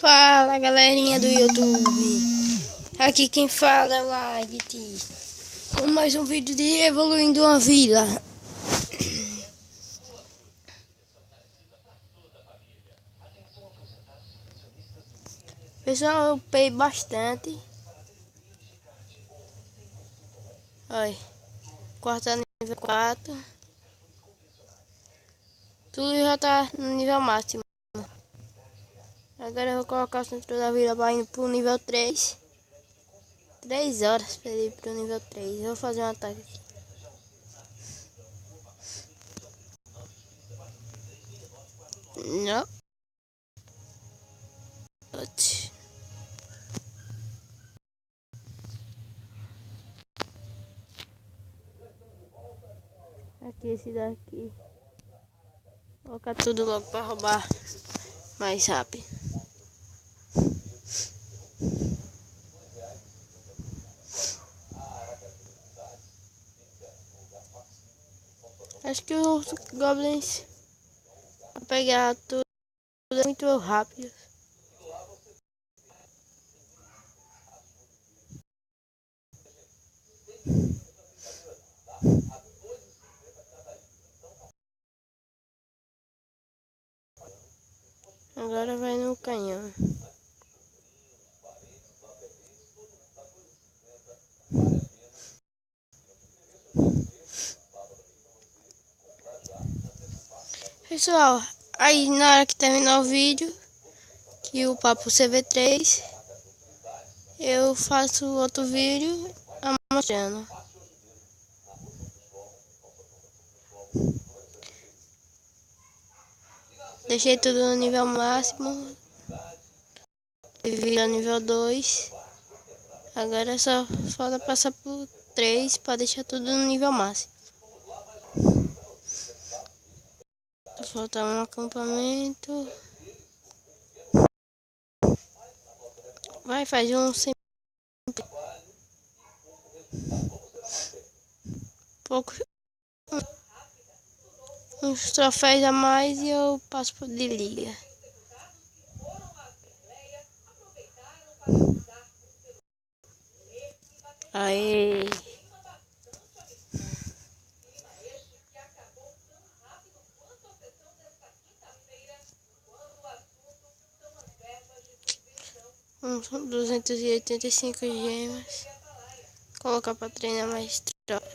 Fala, galerinha do YouTube. Aqui quem fala é o Light, com mais um vídeo de Evoluindo uma Vila. Pessoal, eu upei bastante. Olha, quarta nível 4. Tudo já tá no nível máximo. Agora eu vou colocar o centro da vila para ir pro nível 3. 3 horas para ir pro nível 3. Eu vou fazer um ataque aqui. Não. Aqui, esse daqui. Vou colocar tudo logo para roubar mais rápido. Acho que os goblins vão pegar tudo muito rápido. Agora vai no canhão. Pessoal, aí na hora que terminar o vídeo, que o papo CV3, eu faço outro vídeo mostrando. Deixei tudo no nível máximo. Vira nível 2. Agora só falta passar por 3 para deixar tudo no nível máximo. Falta um acampamento. Vai, faz um sem pouco. Uns troféus a mais e eu passo de liga. Aê! Uns 285 gemas. Colocar para treinar mais tropas.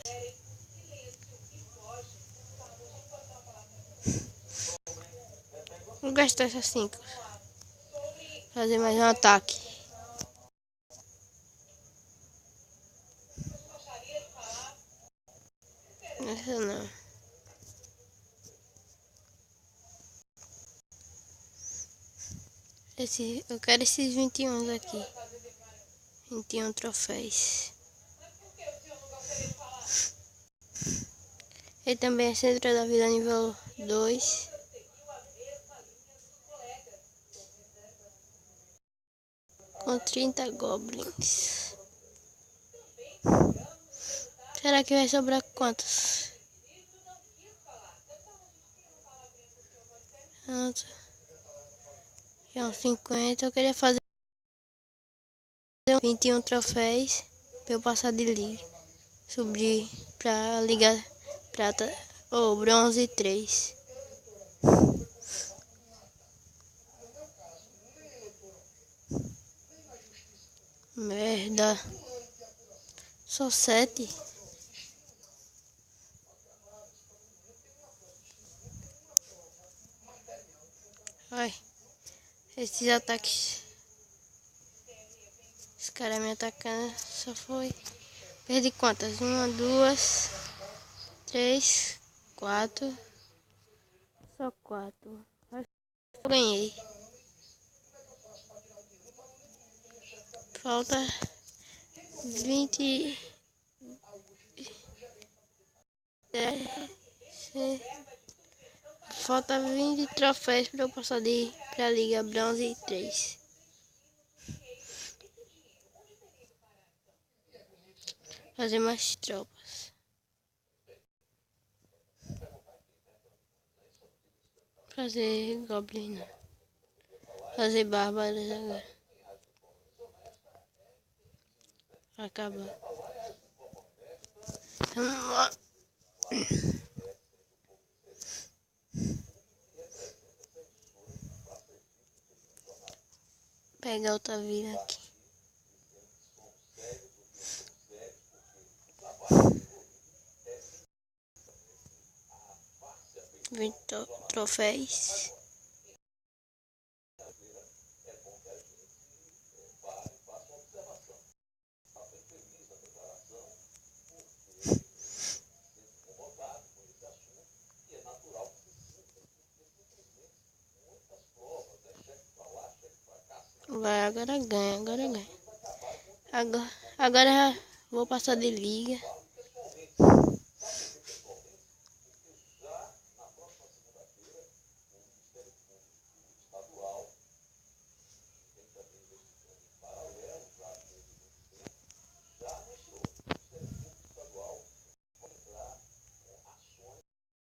Vou gastar essas 5. Fazer mais um ataque. Essa não. Eu quero esses 21 aqui. 21 troféus. E também é centro da vida nível 2. Com 30 goblins. Será que vai sobrar quantos? Já uns 50. Eu queria fazer 21 troféus para eu passar de liga. Subir para liga prata ou bronze 3. Merda. Só 7. Ai. Esses ataques. Esse cara me atacando. Só foi. Perdi quantas? 1, 2, 3, 4. Só 4. Acho que eu ganhei. Falta 20. Falta 20 troféus para eu passar para a Liga Bronze 3. Fazer mais tropas. Fazer goblin. Fazer bárbaras agora. Acabar. Vamos lá. Pegar outra vida aqui. Troféus. Vai, agora ganha. Agora já vou passar de liga.